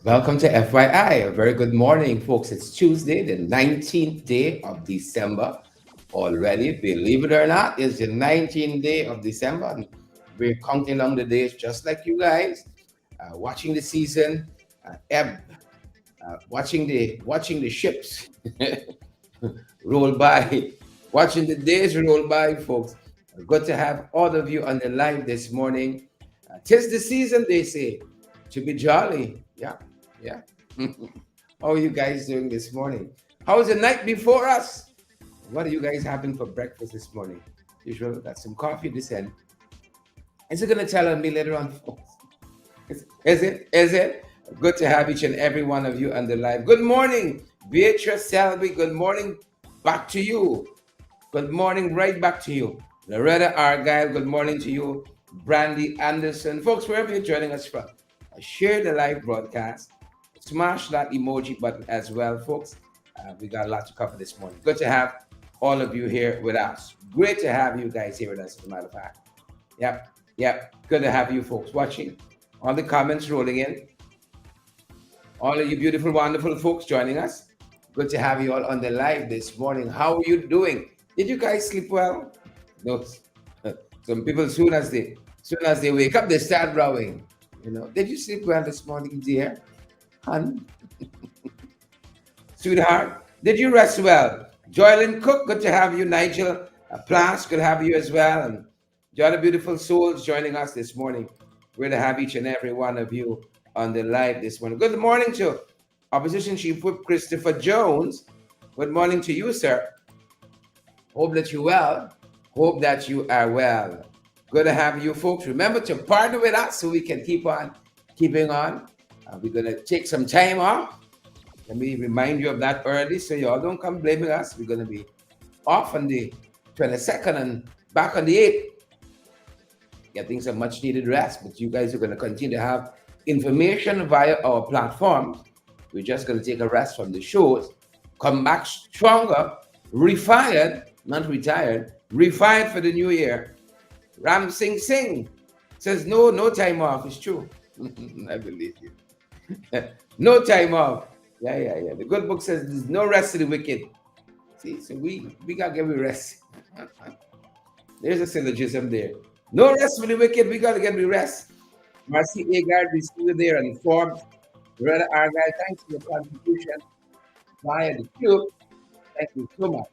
Welcome to FYI. A very good morning, folks. It's Tuesday, the 19th day of December. Already, believe it or not, it's the 19th day of December. And we're counting down the days just like you guys, watching the season ebb, watching the ships roll by, watching the days roll by, folks. Good to have all of you on the live this morning. Tis the season, they say, to be jolly. Yeah, yeah. How are you guys doing this morning? How was the night before us? What are you guys having for breakfast this morning? Usually got some coffee this end. Is it gonna tell on me later on, folks? Is it? Is it? Good to have each and every one of you on the live. Good morning, Beatrice Selby. Good morning, back to you. Good morning, right back to you. Loretta Argyle, good morning to you. Brandy Anderson. Folks, wherever you're joining us from, share the live broadcast. Smash that emoji button as well, folks. We got a lot to cover this morning. Good to have all of you here with us. Great to have you guys here with us, as a matter of fact. Yep. Good to have you folks watching. All the comments rolling in. All of you beautiful, wonderful folks joining us. Good to have you all on the live this morning. How are you doing? Did you guys sleep well? No. Some people, soon as they wake up, they start rowing. Did you sleep well this morning, dear? Hun? Sweetheart, did you rest well? Joylyn Cook, good to have you. Nigel Plas, good to have you as well. And the other beautiful souls joining us this morning. We're to have each and every one of you on the live this morning. Good morning to Opposition Chief Whip Christopher Jones. Good morning to you, sir. Hope that you're well. Hope that you are well. Good to have you folks. Remember to partner with us so we can keep on keeping on. We're going to take some time off. Let me remind you of that early so y'all don't come blaming us. We're going to be off on the 22nd and back on the 8th. Getting some much needed rest, but you guys are going to continue to have information via our platforms. We're just going to take a rest from the shows, come back stronger, refired, not retired, refired for the new year. Ram Singh Singh says, no time off. It's true. I believe you. No time off. Yeah. The good book says there's no rest to the wicked. See, so we got to give you rest. There's a syllogism there. No rest for the wicked. We got to get the rest. Marcy Agard, we see you there on Forbes. Loretta Argyle, thanks for your contribution via the Cube. Thank you so much.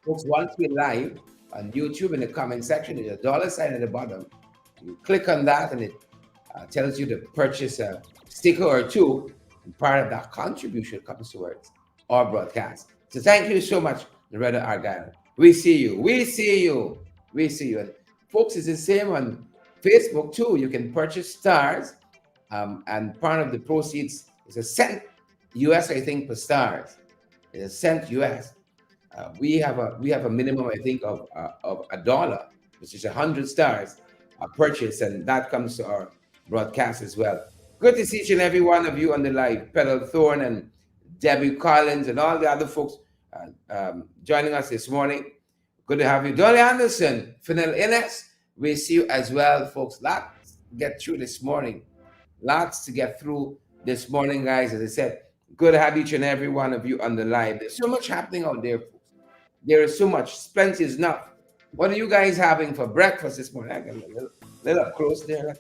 Folks, once we're live on YouTube, in the comment section, there's a dollar sign at the bottom. You click on that and it tells you to purchase a sticker or two. And part of that contribution comes towards our broadcast. So thank you so much, Loretta Argyle. We see you. And folks, it's the same on Facebook too. You can purchase stars, and part of the proceeds is a cent US, I think, per stars. It's a cent US. We have a minimum, I think, of $1, which is 100 stars purchase, and that comes to our broadcast as well. Good to see each and every one of you on the live. Petal Thorne and Debbie Collins and all the other folks joining us this morning. Good to have you. Dolly Anderson, Fennel Innes, we see you as well, folks. Lots to get through this morning. Lots to get through this morning, guys. As I said, good to have each and every one of you on the live. There's so much happening out there, folks. There is so much. Plenty is enough. What are you guys having for breakfast this morning? I got a little up close there.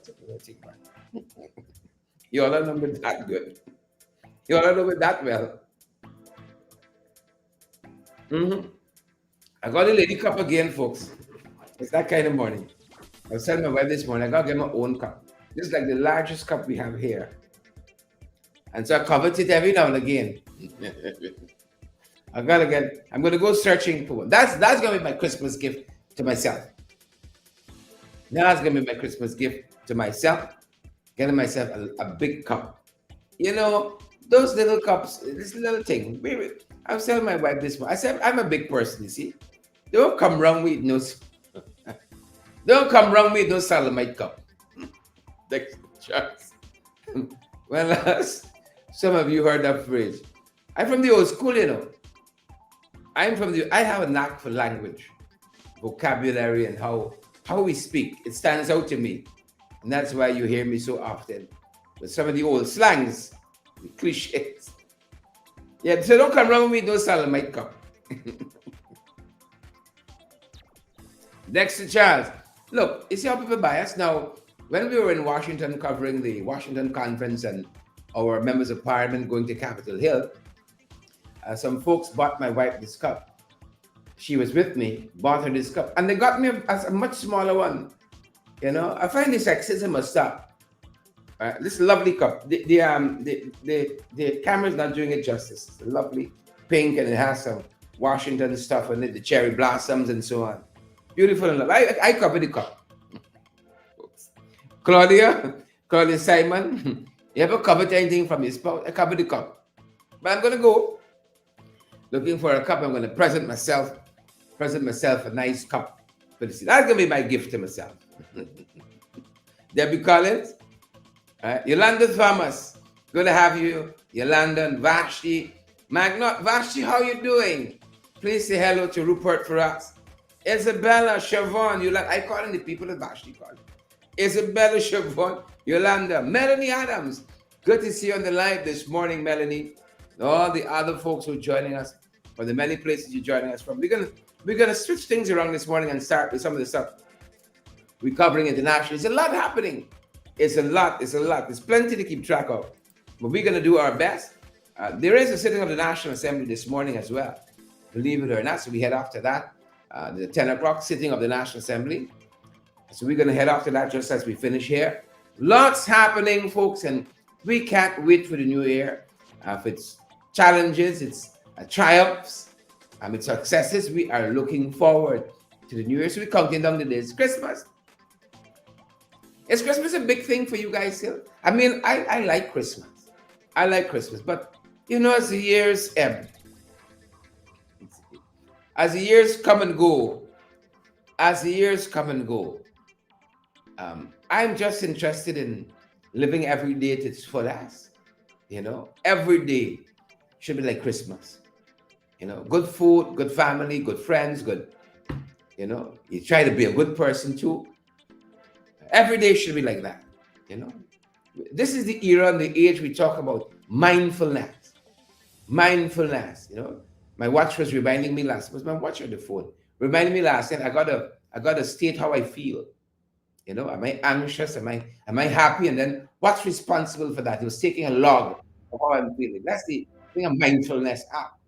You all know me that good. You all know me that well. I got a lady cup again, folks. It's that kind of morning. I was telling my wife this morning, I got to get my own cup. This is like the largest cup we have here. And so I covet it every now and again. I'm going to go searching for one. That's going to be my Christmas gift to myself. That's going to be my Christmas gift to myself. Getting myself a big cup. Those little cups, this little thing. I was telling my wife this morning. I said, I'm a big person, you see. Don't come wrong with no Salamite cup. Well, some of you heard that phrase. I'm from the old school, I have a knack for language, vocabulary, and how we speak. It stands out to me. And that's why you hear me so often with some of the old slangs, the cliches. Yeah, so don't come around with no Salamite cup. Next to Charles. Look, you see how people bias? Now, when we were in Washington covering the Washington conference and our members of parliament going to Capitol Hill, some folks bought my wife this cup. She was with me, bought her this cup, and they got me a much smaller one. You know, I find this sexism must stop. This lovely cup. The camera's not doing it justice. It's lovely pink and it has some Washington stuff on it, the cherry blossoms and so on. Beautiful and lovely. I cover the cup. Claudia Simon, you ever covered anything from your spouse? I cover the cup. But I'm gonna go looking for a cup. I'm gonna present myself a nice cup for this. That's gonna be my gift to myself. Debbie Collins. Yolanda Thomas, good to have you. Yolanda and Vashti. Magnot, Vashti, how you doing? Please say hello to Rupert for us. Isabella, Siobhan, Yolanda. I call in the people that Vashti called. Isabella, Siobhan, Yolanda, Melanie Adams. Good to see you on the live this morning, Melanie. All the other folks who are joining us from the many places you're joining us from. We're gonna switch things around this morning and start with some of the stuff we're covering internationally. There's a lot happening. It's a lot. There's plenty to keep track of. But we're going to do our best. There is a sitting of the National Assembly this morning as well, believe it or not. So we head off to that. The 10 o'clock sitting of the National Assembly. So we're going to head off to that just as we finish here. Lots happening, folks, and we can't wait for the new year. For its challenges, its triumphs, its successes, we are looking forward to the new year. So we're counting down the days. Christmas. Is Christmas a big thing for you guys still? I mean, I like Christmas. I like Christmas. But, you know, as the years ebb, as the years come and go, I'm just interested in living every day to its fullest. You know, every day should be like Christmas. You know, good food, good family, good friends, good, you know, you try to be a good person too. Every day should be like that, you know. This is the era and the age we talk about mindfulness. Mindfulness, you know. My watch was reminding me was my watch or the phone? Reminding me last night, I gotta state how I feel. You know, am I anxious? Am I happy? And then what's responsible for that? It was taking a log of how I'm feeling. That's the thing of mindfulness app.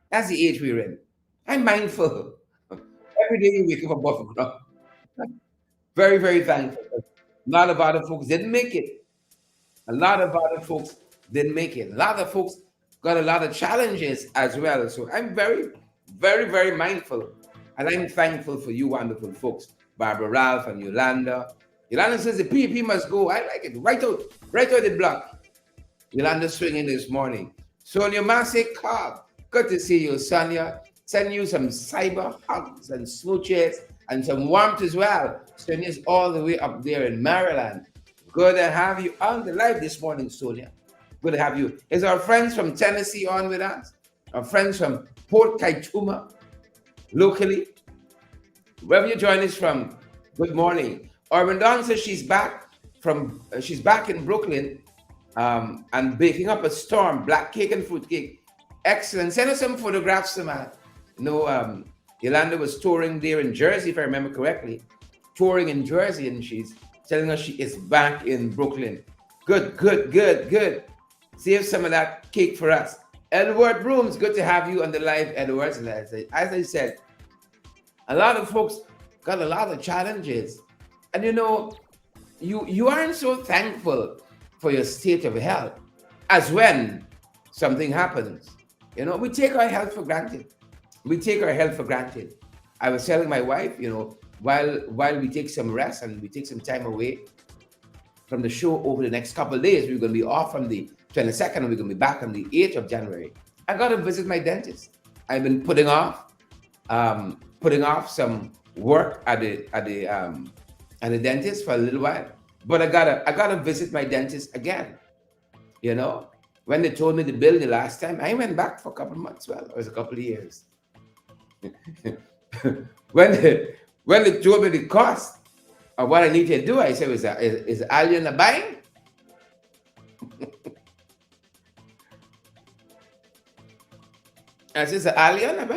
That's the age we're in. I'm mindful. Every day you wake up above ground. Very, very thankful. A lot of other folks didn't make it. A lot of other folks didn't make it. A lot of folks got a lot of challenges as well. So I'm very, very, very mindful. And I'm thankful for you wonderful folks. Barbara Ralph and Yolanda. Yolanda says the PEP must go. I like it. Right out the block. Yolanda swinging this morning. Sonia Masik Cobb. Good to see you, Sonia. Send you some cyber hugs and smooches and some warmth as well. Sonia's all the way up there in Maryland. Good to have you on the live this morning, Sonia. Good to have you. Is our friends from Tennessee on with us? Our friends from Port Kaituma, locally. Wherever you join us from, good morning. Orban Dawn says she's back in Brooklyn and baking up a storm, black cake and fruit cake. Excellent. Send us some photographs, man. Yolanda was touring there in Jersey, if I remember correctly. Touring in Jersey, and she's telling us she is back in Brooklyn. Good. Save some of that cake for us. Edward Brooms, good to have you on the live, Edward. As I said, a lot of folks got a lot of challenges. And you know, you aren't so thankful for your state of health as when something happens. You know, we take our health for granted. I was telling my wife, you know, while we take some rest and we take some time away from the show over the next couple of days, we're going to be off on the 22nd and we're going to be back on the 8th of January. I got to visit my dentist. I've been putting off some work at the dentist for a little while, but I gotta visit my dentist again. You know, when they told me the bill the last time, I went back for a couple of months. Well, it was a couple of years. when they told me the cost of what I need to do, I said, is Alien buying? As is alien,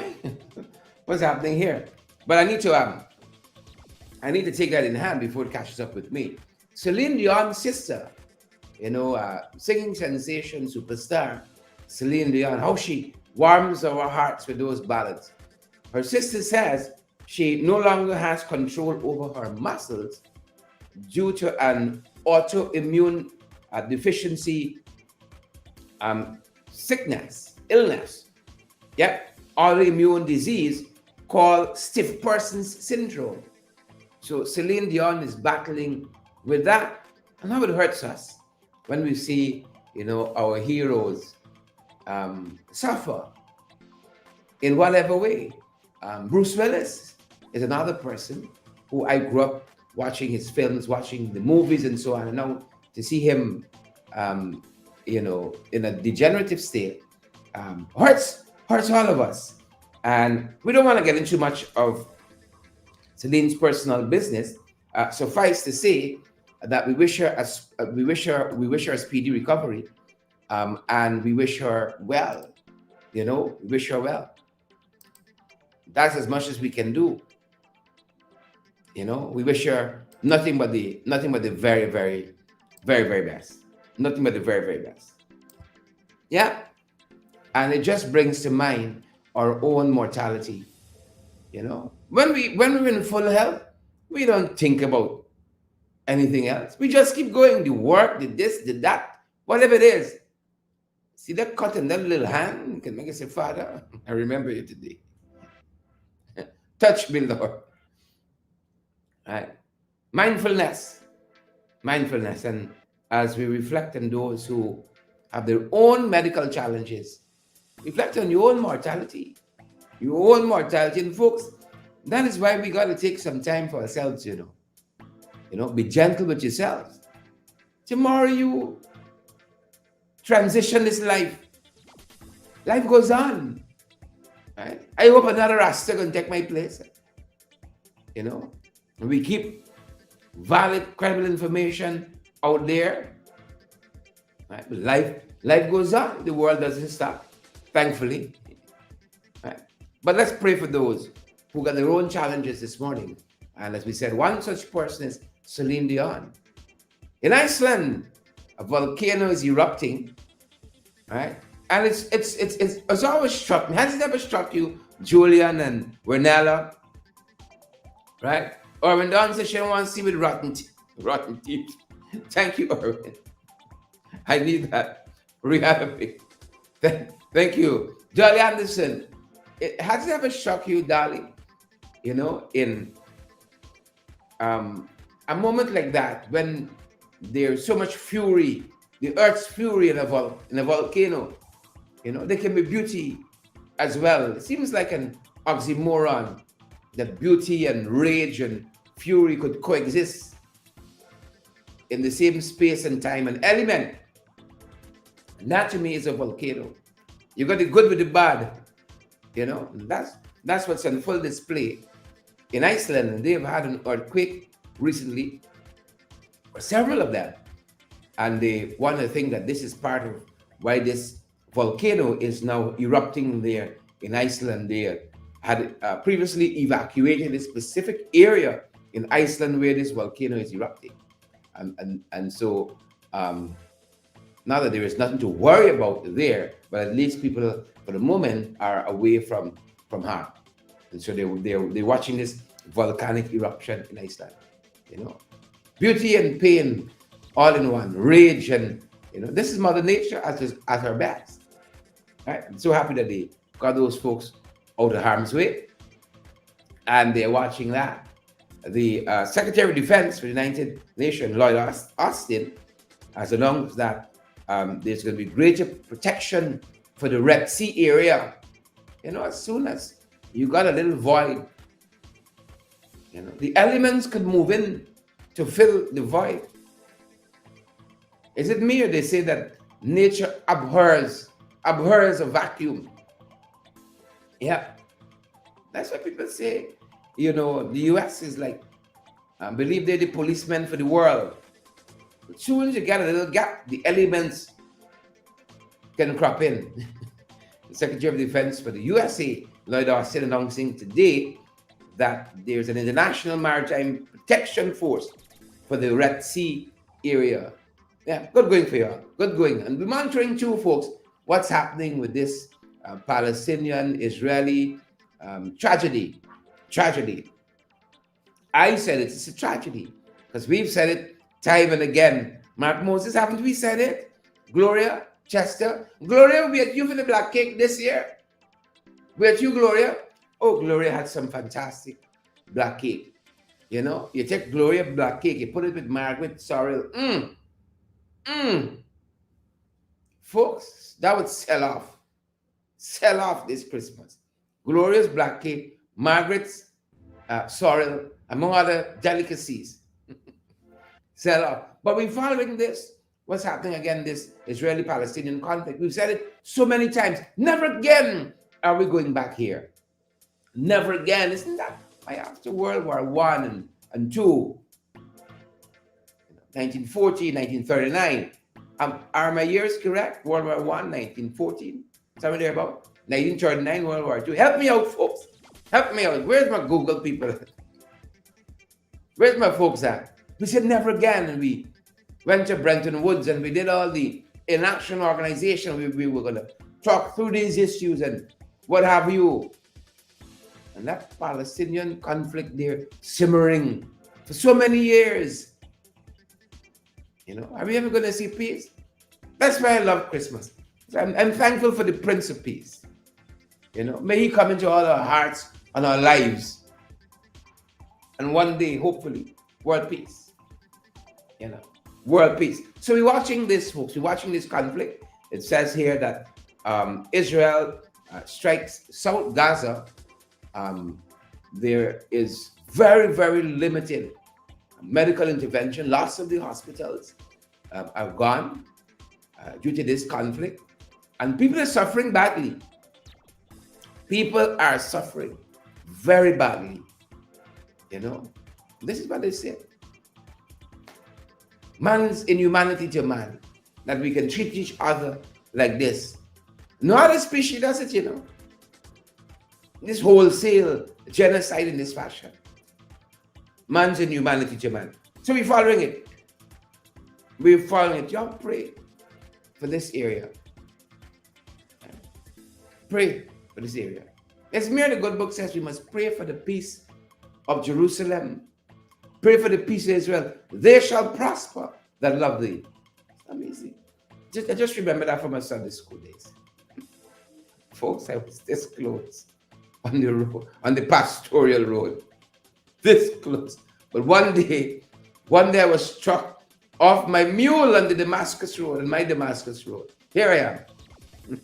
what's happening here? But I need to take that in hand before it catches up with me. Celine Dion's sister, singing sensation superstar, Celine Dion, how she warms our hearts with those ballads. Her sister says she no longer has control over her muscles due to an autoimmune deficiency um, sickness, illness. Yep, autoimmune disease called stiff person's syndrome. So Celine Dion is battling with that, and how it hurts us when we see, our heroes suffer in whatever way. Bruce Willis is another person who I grew up watching his films, watching the movies, and so on. And now to see him, in a degenerative state, hurts all of us. And we don't want to get into much of Celine's personal business. Suffice to say that we wish her a speedy recovery, and we wish her well. We wish her well. That's as much as we can do. We wish her nothing but the very, very, very, very best. Nothing but the very, very best. Yeah. And it just brings to mind our own mortality. When we're in full health, we don't think about anything else. We just keep going. The work, the this, the that, whatever it is. See that cut in that little hand can make us say, Father, I remember you today. Touch me, Lord. Right. Mindfulness. And as we reflect on those who have their own medical challenges, reflect on your own mortality. Your own mortality. And folks, that is why we got to take some time for ourselves, be gentle with yourselves. Tomorrow you transition this life. Life goes on. Right? I hope another Rasta can take my place. We keep valid, credible information out there. Right? But life goes on. The world doesn't stop, thankfully. Right? But let's pray for those who got their own challenges this morning. And as we said, one such person is Celine Dion. In Iceland, a volcano is erupting, right? And it's always struck me. Has it ever struck you, Julian and Renella, right? Or when Dawn says she don't want to see with rotten teeth. Thank you, Erwin. I need that reality. Thank you. Jolly Anderson, has it ever struck you, darling, in a moment like that when there's so much fury, the earth's fury in a volcano, there can be beauty as well. It seems like an oxymoron that beauty and rage and fury could coexist in the same space and time and element. And that to me is a volcano. You got the good with the bad, that's what's on full display in Iceland. And they've had an earthquake recently, or several of them. And they want to think that this is part of why this volcano is now erupting there in Iceland. They had previously evacuated a specific area in Iceland where this volcano is erupting. And so now that there is nothing to worry about there, but at least people for the moment are away from harm. And so they're watching this volcanic eruption in Iceland. Beauty and pain all in one, rage, and this is Mother Nature at her best. Right? I'm so happy that they got those folks out of harm's way, and they're watching that. The Secretary of Defense for the United Nations, Lloyd Austin, has announced that there's going to be greater protection for the Red Sea area. As soon as you got a little void, the elements could move in to fill the void. Is it me, or they say that nature abhors a vacuum? Yeah, that's what people say. The US is like, I believe they're the policemen for the world. As soon as you get a little gap, the elements can crop in. the Secretary of Defense for the USA, Lloyd Austin, announcing today that there's an international maritime protection force for the Red Sea area. Yeah, good going for you all. Good going. And we're monitoring too, folks, what's happening with this Palestinian-Israeli tragedy. Tragedy. I said it's a tragedy because we've said it time and again. Mark Moses, haven't we said it? Gloria, Chester. Gloria, we at you for the black cake this year. We at you, Gloria. Oh, Gloria had some fantastic black cake. You know, you take Gloria black cake, you put it with Margaret sorrel. Folks, that would sell off. Sell off this Christmas. Gloria's black cake, Margaret's sorrel, among other delicacies. Sell off. But we're following this. What's happening again, this Israeli-Palestinian conflict? We've said it so many times. Never again are we going back here. Never again. Isn't that after World War I and II? 1940, 1939. Are my years correct? World War I, 1914. Somewhere there about 1939, World War II. Help me out, folks. Help me out. Where's my Google people? Where's my folks at? We said never again, and we went to Brenton Woods and we did all the inaction organization. We were going to talk through these issues and what have you. And that Palestinian conflict there simmering for so many years. You know, are we ever going to see peace? That's why I love Christmas. I'm thankful for the Prince of Peace. You know, may he come into all our hearts and our lives. And one day, hopefully, world peace. You know, world peace. So we're watching this, folks. We're watching this conflict. It says here that Israel strikes South Gaza. There is very, very limited medical intervention. Lots of the hospitals are gone due to this conflict. And people are suffering badly. People are suffering very badly. You know, this is what they say. Man's inhumanity to man, that we can treat each other like this. No other species does it, you know. This wholesale genocide in this fashion. Man's inhumanity to man. So we're following it. We're following it. Y'all pray for this area. Pray for this area. As mere the good book says, we must pray for the peace of Jerusalem. Pray for the peace of Israel. They shall prosper that love thee. Amazing. I just remember that from my Sunday school days. Folks, I was this close on the road, on the pastoral road. This close. But one day I was struck off my mule on the Damascus Road, on my Damascus Road. Here I am.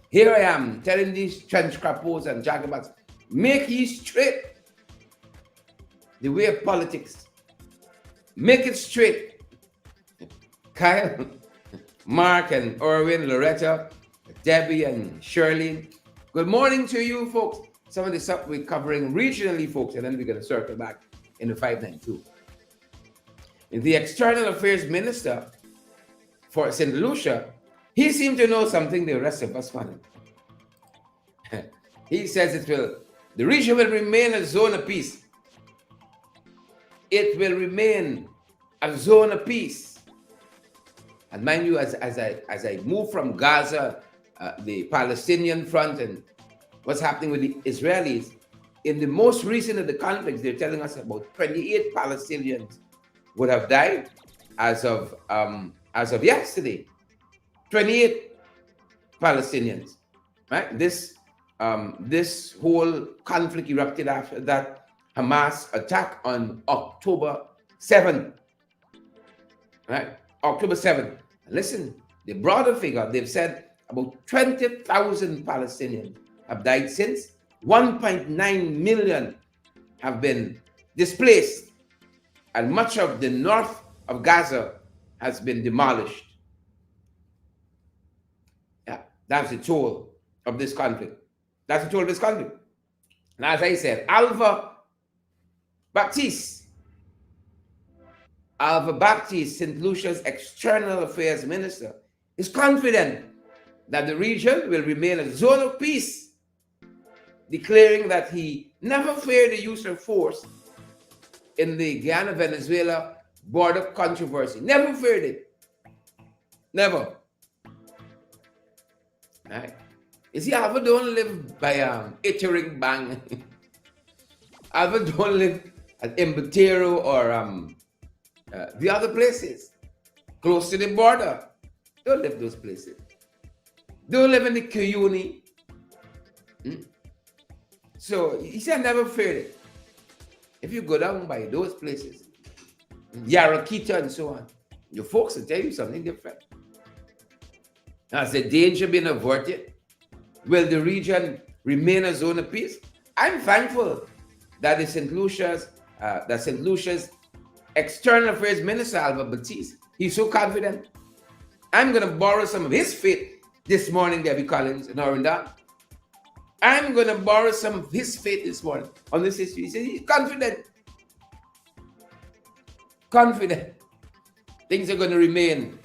Here I am telling these trench crappos and jagabats, make ye straight the way of politics. Make it straight. Kyle, Mark and Erwin, Loretta, Debbie and Shirley. Good morning to you folks. Some of the stuff we're covering regionally, folks, and then we're going to circle back in the 592. In the External Affairs Minister for St. Lucia, he seemed to know something the rest of us wanted. He says the region will remain a zone of peace. It will remain a zone of peace. And mind you, as I move from Gaza, the Palestinian front, and what's happening with the Israelis, in the most recent of the conflicts, they're telling us about 28 Palestinians would have died as of yesterday. 28 Palestinians, right? This whole conflict erupted after that Hamas attack on October 7th, right? October 7th. Listen, the broader figure, they've said about 20,000 Palestinians have died since. 1.9 million have been displaced, and much of the north of Gaza has been demolished. Yeah, that's the toll of this conflict. That's the toll of this conflict. And as I said, Alva Baptiste, St. Lucia's External Affairs Minister, is confident that the region will remain a zone of peace, declaring that he never feared the use of force in the Guyana-Venezuela border controversy. Never feared it. Never. Right? You see, Alva don't live by Ittering Bang. Alva don't live at Imbatero or the other places close to the border. Don't live those places. Don't live in the Cuyuni. So he said never feared it. If you go down by those places, Yarakita and so on, your folks will tell you something different. Has the danger been averted? Will the region remain a zone of peace? I'm thankful that St. Lucia's External Affairs Minister, Alva Batiste, he's so confident. I'm going to borrow some of his faith this morning, Debbie Collins and Orindon. I'm going to borrow some of his faith this morning on this issue. He says he's confident. Confident. Things are going to remain.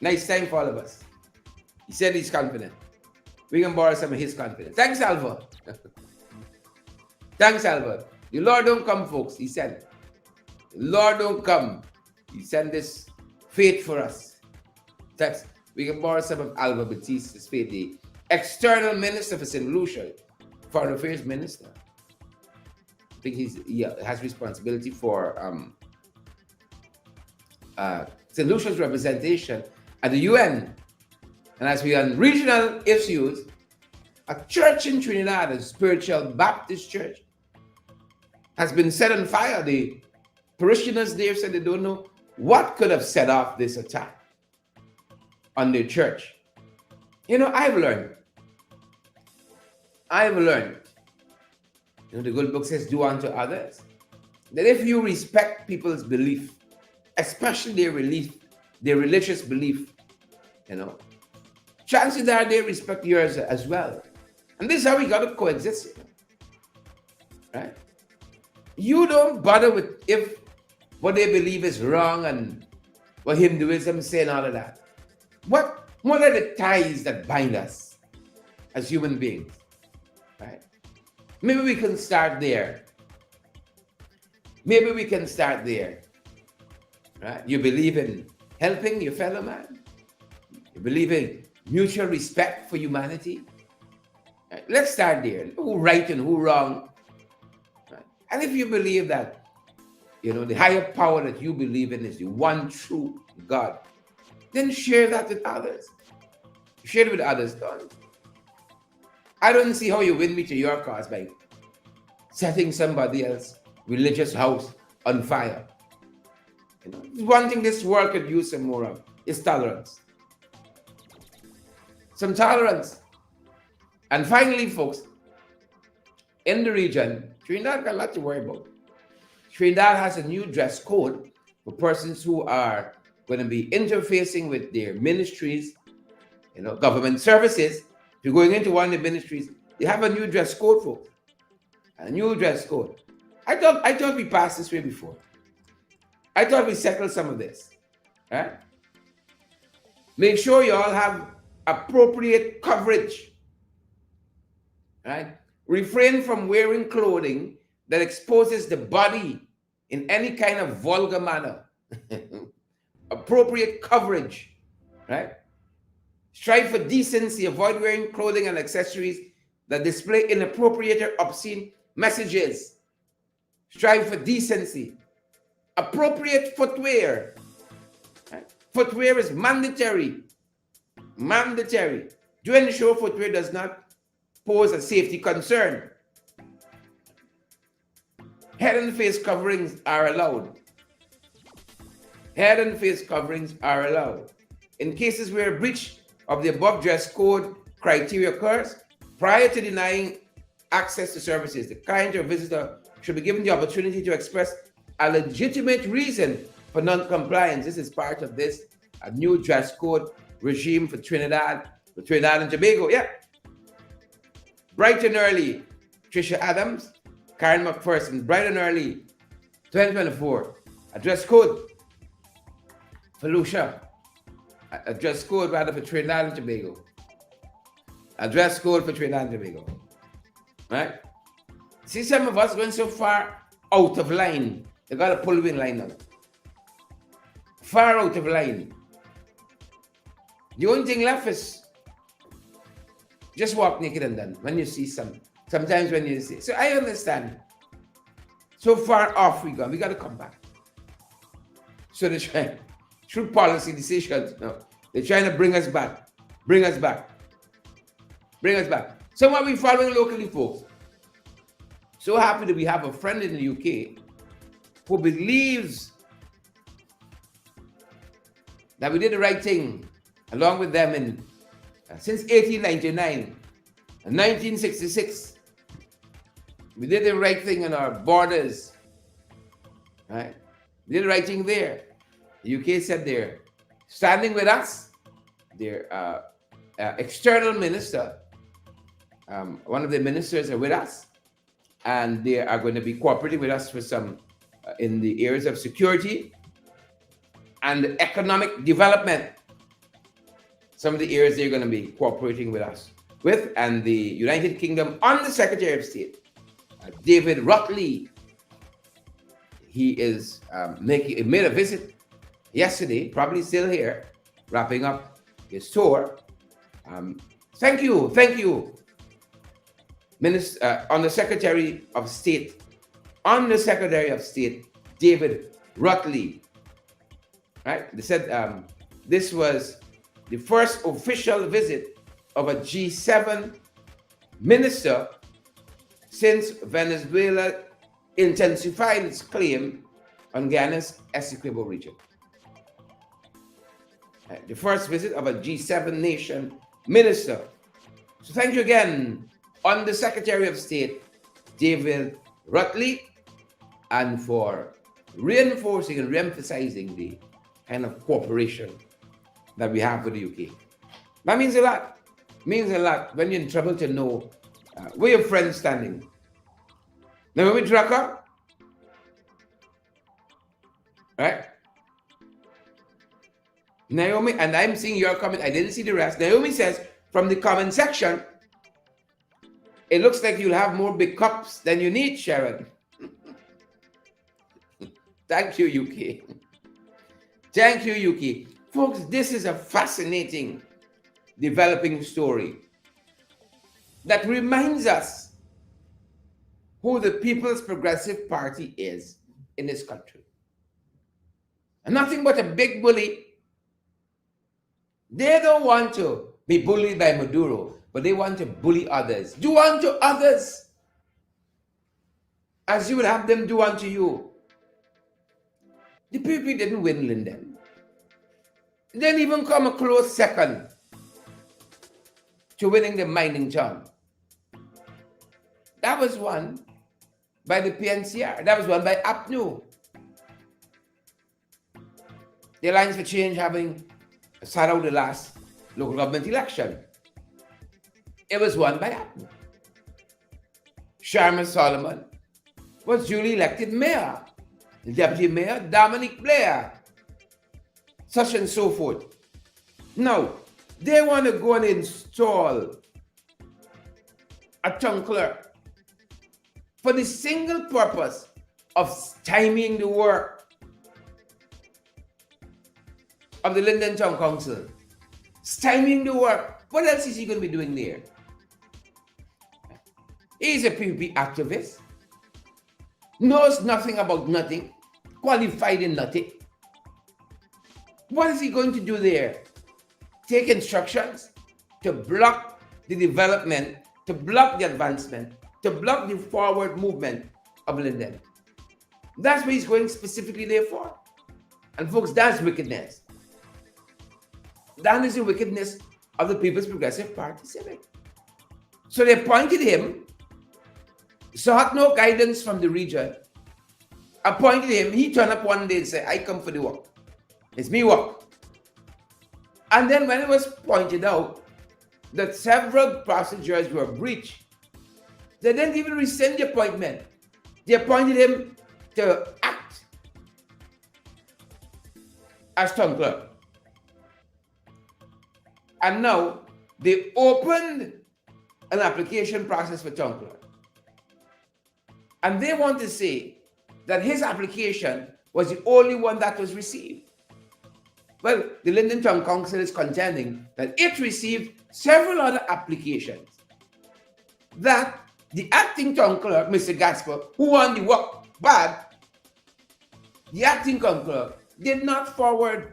Nice time for all of us. He said he's confident. We can borrow some of his confidence. Thanks, Alva. Thanks, Alva. The Lord don't come, folks. He said, the Lord don't come. He sent this faith for us. Thanks. We can borrow some of Alva Batiste's faith, the external minister for St. Lucia, foreign affairs minister. I think he has responsibility for St. Lucia's representation at the UN. And as we are on regional issues, a church in Trinidad, a spiritual Baptist church, has been set on fire. The parishioners there said they don't know what could have set off this attack on their church. You know, I've learned, you know, the good book says, do unto others, that if you respect people's belief, especially their religious belief, you know, chances are they respect yours as well. And this is how we got to coexist, you know? Right? You don't bother with if what they believe is wrong and what Hinduism is saying, all of that. What are the ties that bind us as human beings? Right? Maybe we can start there. Maybe we can start there. Right? You believe in helping your fellow man. You believe in mutual respect for humanity. Right? Let's start there. Who right and who wrong. Right? And if you believe that, you know, the higher power that you believe in is the one true God, then share that with others. Share it with others, don't. I don't see how you win me to your cause by setting somebody else's religious house on fire. You know, one thing this world could use some more of is tolerance. Some tolerance. And finally, folks, in the region, Trinidad got a lot to worry about. Trinidad has a new dress code for persons who are going to be interfacing with their ministries, you know, government services. If you're going into one of the ministries, they have a new dress code, folks. A new dress code. I thought we passed this way before. I thought we settled some of this. Right? Make sure you all have appropriate coverage. Right? Refrain from wearing clothing that exposes the body in any kind of vulgar manner. Appropriate coverage. Right? Strive for decency. Avoid wearing clothing and accessories that display inappropriate or obscene messages. Strive for decency. Appropriate footwear. Right? Footwear is mandatory. Mandatory. To ensure footwear does not pose a safety concern. Head and face coverings are allowed. Head and face coverings are allowed. In cases where a breach of the above dress code criteria occurs, prior to denying access to services, the client or visitor should be given the opportunity to express a legitimate reason for non-compliance. This is part of this new dress code regime for Trinidad and Tobago. Yeah. Bright and early, Trisha Adams, Karen McPherson, bright and early, 2024. A dress code for Lucia. A dress code rather for Trinidad and Tobago. A dress code for Trinidad and Tobago. Right? See, some of us going so far out of line. They got to pull you in line now. Far out of line. The only thing left is just walk naked and done. When you see sometimes when you see. So I understand. So far off we got to come back. So they're trying, through policy decisions, no, they're trying to bring us back. Bring us back. Bring us back. So what we following locally, folks? So happy that we have a friend in the UK who believes that we did the right thing along with them since 1899 and 1966. We did the right thing on our borders. Right? We did the right thing there. The UK said they're standing with us. Their external minister, one of the ministers are with us. And they are going to be cooperating with us for some in the areas of security and economic development. Some of the areas they're going to be cooperating with us with, and the United Kingdom Under Secretary of State, David Rutley. He is made a visit yesterday, probably still here, wrapping up his tour. Thank you. Under Secretary of State, David Rutley. Right? They said this was the first official visit of a G7 minister since Venezuela intensified its claim on Guyana's Essequibo region. The first visit of a G7 nation minister. So thank you again, Under Secretary of State David Rutley, and for reinforcing and re-emphasizing the kind of cooperation that we have with the UK. That means a lot. Means a lot when you're in trouble to know where your friends standing. Now when we track up, right? Naomi, and I'm seeing your comment, I didn't see the rest. Naomi says, from the comment section, it looks like you'll have more big cups than you need, Sharon. Thank you, UK. Thank you, UK. Folks, this is a fascinating developing story that reminds us who the People's Progressive Party is in this country. And nothing but a big bully. They don't want to be bullied by Maduro, but they want to bully others. Do unto others as you would have them do unto you. The PPP didn't win Linden. They didn't even come a close second to winning the mining town. That was won by the PNCR. That was won by APNU. The Alliance for Change having sat out the last local government election. It was won by APNU. Sharma Solomon was duly elected mayor. The deputy mayor, Dominic Blair. Such and so forth. Now, they want to go and install a town clerk for the single purpose of stymieing the work of the Linden Town Council. Stymieing the work. What else is he going to be doing there? He's a PPP activist, knows nothing about nothing, qualified in nothing. What is he going to do there? Take instructions to block the development, to block the advancement, to block the forward movement of Linden. That's what he's going specifically there for. And folks, that's wickedness. That is the wickedness of the People's Progressive Party Civic. So they appointed him, sought no guidance from the region, appointed him. He turned up one day and said, I come for the work. It's me work. And then when it was pointed out that several procedures were breached, they didn't even rescind the appointment. They appointed him to act as town clerk. And now they opened an application process for town clerk. And they want to say that his application was the only one that was received. Well, the Linden Town Council is contending that it received several other applications that the acting town clerk, Mr. Gasper, who won the work bad, the acting town clerk did not forward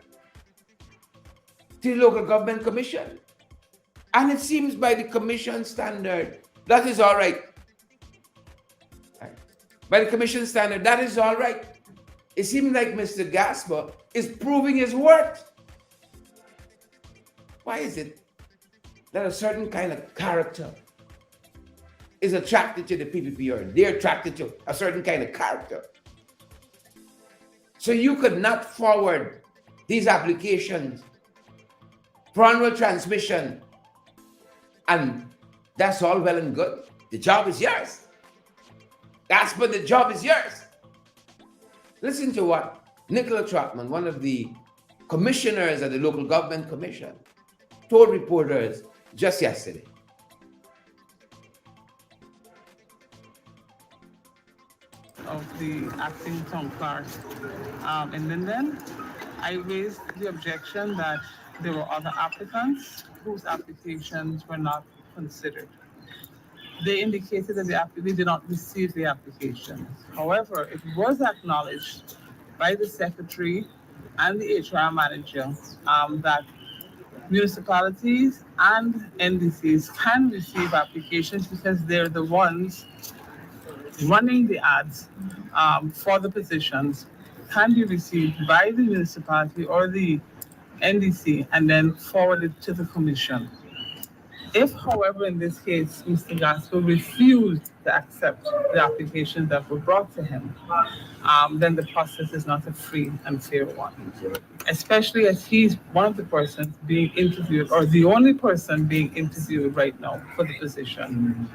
to the local government commission. And it seems by the commission standard, that is all right. By the commission standard, that is all right. It seems like Mr. Gasper is proving his worth. Why is it that a certain kind of character is attracted to the PPP, or they're attracted to a certain kind of character? So you could not forward these applications for annual transmission, and that's all well and good. The job is yours. Gasper, the job is yours. Listen to what Nicola Trotman, one of the commissioners of the Local Government Commission, told reporters just yesterday. Of the acting town clerk in Linden, I raised the objection that there were other applicants whose applications were not considered. They indicated that they did not receive the applications. However, it was acknowledged by the secretary and the HR manager that municipalities and NDCs can receive applications because they're the ones running the ads for the positions, can be received by the municipality or the NDC and then forwarded to the commission. If, however, in this case, Mr. Gasper refused to accept the applications that were brought to him, then the process is not a free and fair one. Especially as he's one of the persons being interviewed, or the only person being interviewed right now for the position.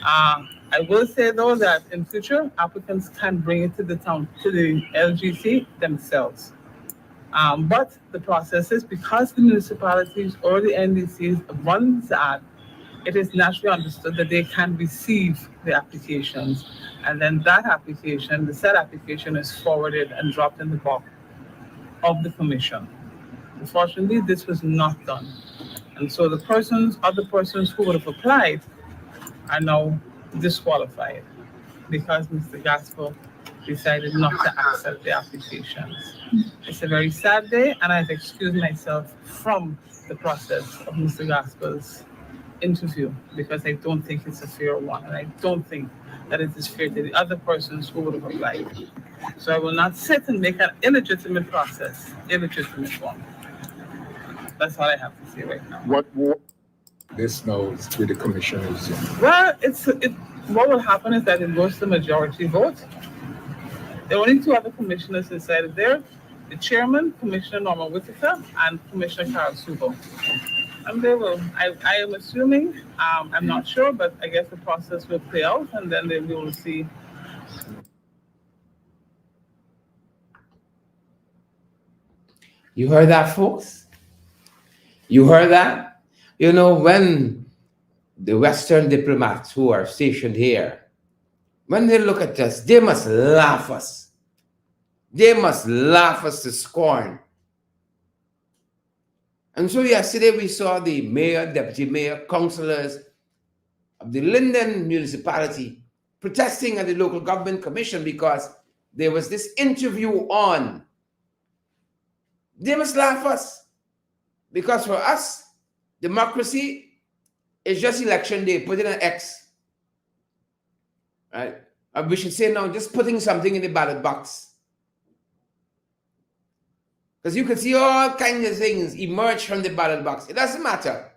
I will say though that in future, applicants can bring it to the town, to the LGC themselves. But the process is, because the municipalities or the NDCs run the ad, it is naturally understood that they can receive the applications, and then that application, the said application, is forwarded and dropped in the box of the commission. Unfortunately, this was not done, and so the other persons who would have applied are now disqualified because Mr. Gasper decided not to accept the applications. It's a very sad day, and I've excused myself from the process of Mr. Gasper's interview because I don't think it's a fair one, and I don't think that it is fair to the other persons who would have applied. So I will not sit and make an illegitimate process illegitimate one. That's all I have to say right now. What this knows with the commissioners? Well, what will happen is that it goes to majority vote. There are only two other commissioners inside of there: the chairman, Commissioner Norman Whitaker, and Commissioner Carol Subo. And they will, I am assuming, I'm not sure, but I guess the process will play out, and then we will see. You heard that, folks? You heard that? You know, when the Western diplomats who are stationed here, when they look at us, they must laugh us. They must laugh us to scorn. And so yesterday we saw the mayor, deputy mayor, councillors of the Linden municipality protesting at the local government commission because there was this interview on. They must laugh us, because for us, democracy is just election day, put in an X. Right? We should say now, just putting something in the ballot box. Because you can see all kinds of things emerge from the ballot box. It doesn't matter.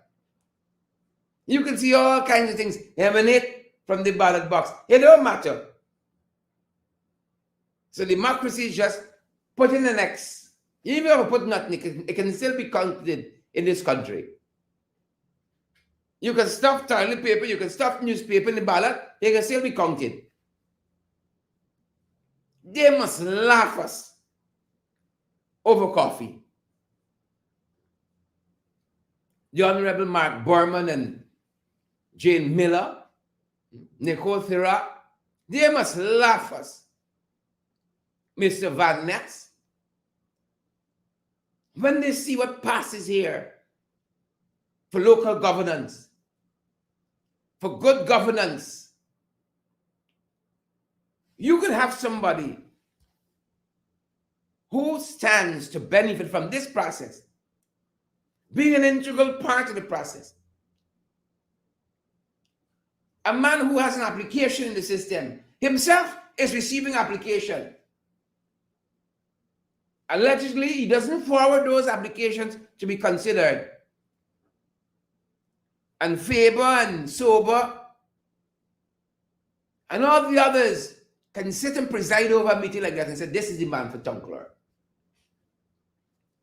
You can see all kinds of things emanate from the ballot box. It don't matter. So democracy is just put in an X. Even if you put nothing, it can still be counted in this country. You can stuff toilet paper, you can stuff newspaper in the ballot, it can still be counted. They must laugh us over coffee. the Honorable Mark Berman and Jane Miller, Nicole Thera, they must laugh us, Mr. Van Ness, when they see what passes here for local governance, for good governance. You could have somebody who stands to benefit from this process, being an integral part of the process. A man who has an application in the system himself is receiving application. Allegedly, he doesn't forward those applications to be considered. And Faber and Sober and all the others can sit and preside over a meeting like that and say, this is the man for town clerk.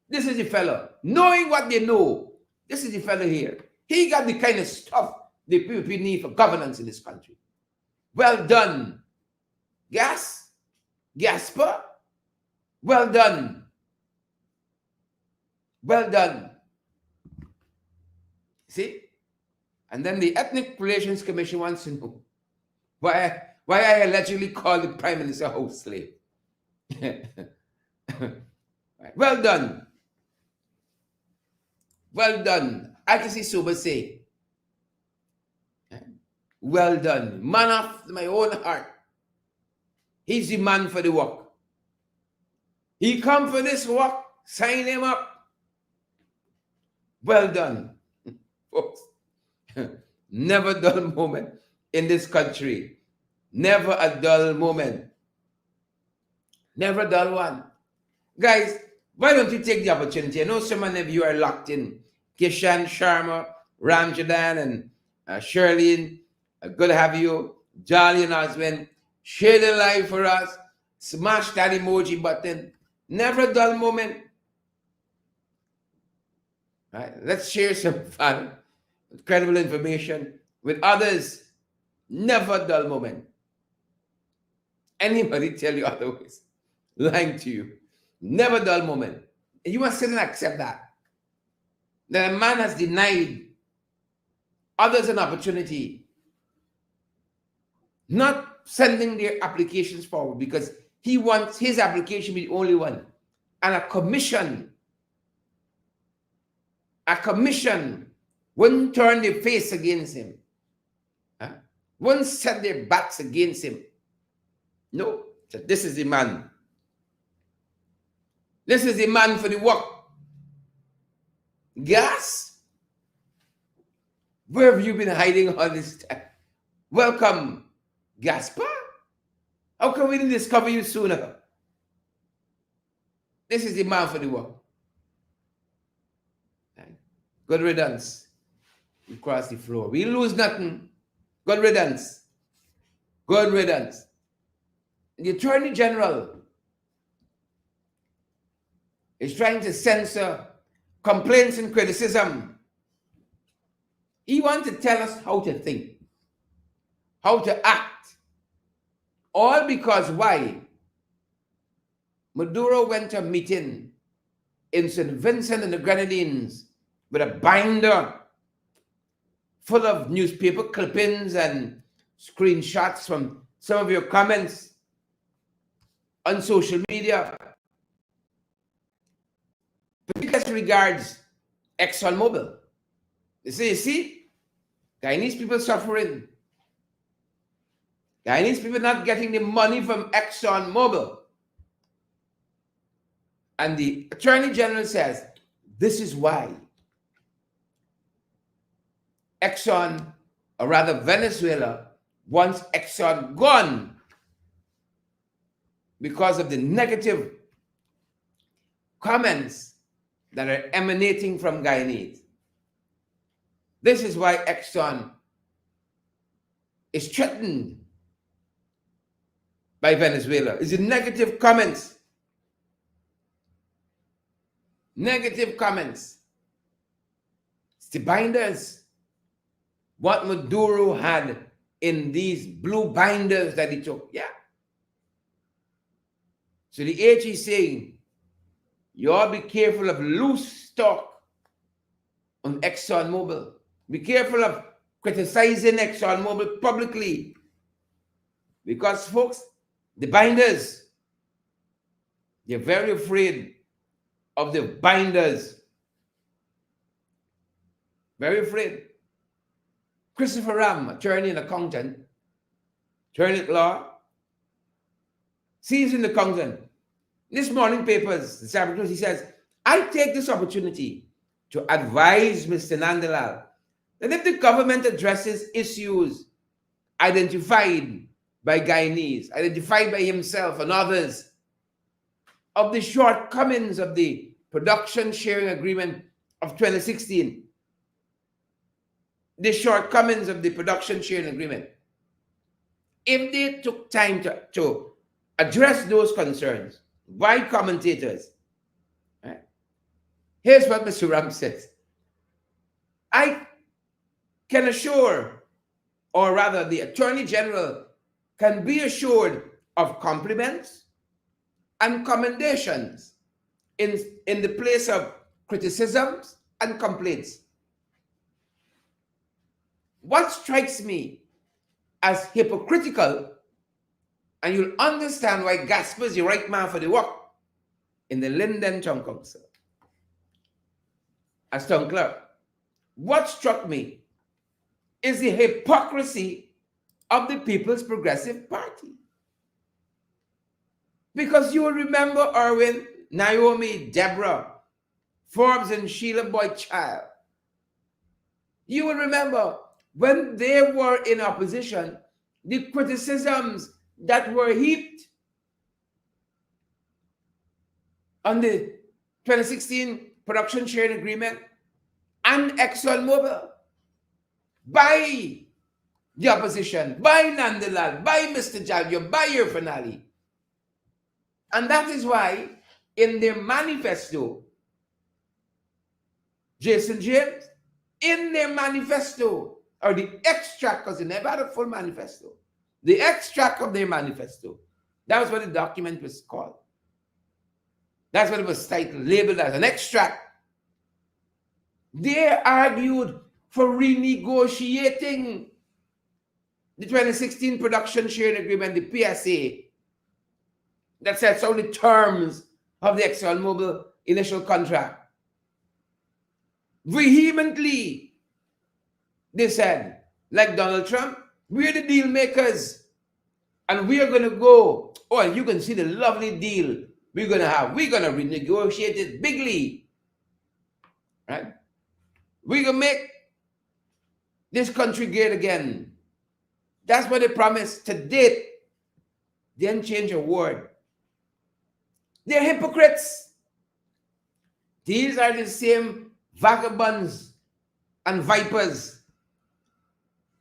This is the fellow. Knowing what they know, this is the fellow here. He got the kind of stuff the people need for governance in this country. Well done, Gasper. Well done. Well done. See? And then the Ethnic Relations Commission wants to know why I allegedly called the Prime Minister a house slave. Well done. Well done. I can see Sober say, well done. Man of my own heart. He's the man for the work. He come for this work. Sign him up. Well done. Folks, never a dull moment in this country. Never a dull moment. Never a dull one. Guys, why don't you take the opportunity? I know some of you are locked in. Kishan, Sharma, Ramjadan, and Shirley. Good to have you. Jolly and Oswin. Share the live for us. Smash that emoji button. Never a dull moment. Right? Let's share some fun, credible information with others. Never a dull moment. Anybody tell you otherwise, lying to you. Never a dull moment. And you must sit and accept that. That a man has denied others an opportunity, not sending their applications forward because he wants his application to be the only one. And a commission wouldn't turn their face against him. Wouldn't set their backs against him. No, this is the man. This is the man for the work. Gas? Where have you been hiding all this time? Welcome, Gasper. How come we didn't discover you sooner? This is the man for the work. Good riddance. We cross the floor. We lose nothing. Good riddance. Good riddance. The Attorney General is trying to censor complaints and criticism. He wants to tell us how to think, how to act. All because why? Maduro went to a meeting in St. Vincent and the Grenadines with a binder full of newspaper clippings and screenshots from some of your comments on social media. Particularly regards ExxonMobil. You see, Guyanese people suffering. Guyanese people not getting the money from ExxonMobil. And the Attorney General says, this is why Exxon, or rather Venezuela, wants Exxon gone because of the negative comments that are emanating from Guyanese. This is why Exxon is threatened by Venezuela. It's the negative comments. Negative comments. It's the binders. What Maduro had in these blue binders that he took. Yeah. So the AG is saying, you all be careful of loose talk. on ExxonMobil. Be careful of criticizing ExxonMobil publicly. Because, folks, the binders, they're very afraid of the binders. Very afraid. Christopher Ram, attorney and accountant, attorney at law, sees in the accountant. This morning papers, this afternoon, he says, I take this opportunity to advise Mr. Nandalal that if the government addresses issues identified by Guyanese, identified by himself and others, of the shortcomings of the production sharing agreement of 2016, the shortcomings of the production sharing agreement, if they took time to address those concerns by commentators, right? Here's what Mr. Ram says. I can assure, or rather the Attorney General can be assured of compliments and commendations in the place of criticisms and complaints. What strikes me as hypocritical, and you'll understand why Gasper is the right man for the work in the Linden Town Council as town clerk. What struck me is the hypocrisy of the People's Progressive Party. Because you will remember Irwin, Naomi, Deborah, Forbes, and Sheila Boyd Child. You will remember when they were in opposition, the criticisms that were heaped on the 2016 production sharing agreement and ExxonMobil by the opposition, by Nandalal, by Mr. Jalio, by your finale. And that is why in their manifesto, Jason James, in their manifesto, or the extract, because they never had a full manifesto, the extract of their manifesto, that was what the document was called. That's what it was titled, labeled as an extract. They argued for renegotiating the 2016 production sharing agreement, the PSA, that sets out the terms of the ExxonMobil initial contract. Vehemently, they said, like Donald Trump, we're the deal makers, and we are going to go, oh, and you can see the lovely deal we're going to have. We're going to renegotiate it bigly, right? We're going to make this country great again. That's what they promised. To date, they didn't change a word. They're hypocrites. These are the same vagabonds and vipers.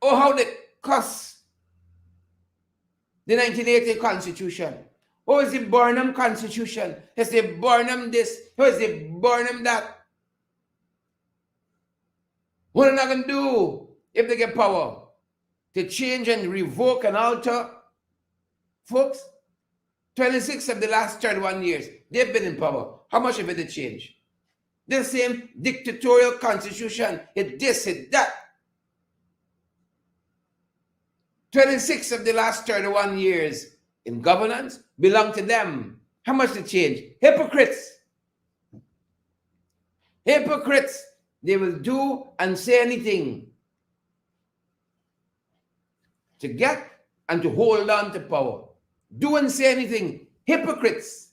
Oh, how they cuss the 1980 Constitution. Oh, is the Burnham Constitution? Is the Burnham this? Oh, is the Burnham that? What are they going to do if they get power? To change and revoke and alter? Folks, 26 of the last 31 years, they've been in power. How much of it did change? The same dictatorial constitution, it this, it that. 26 of the last 31 years in governance belong to them. How much did change? Hypocrites. Hypocrites. They will do and say anything to get and to hold on to power. Do and say anything. Hypocrites.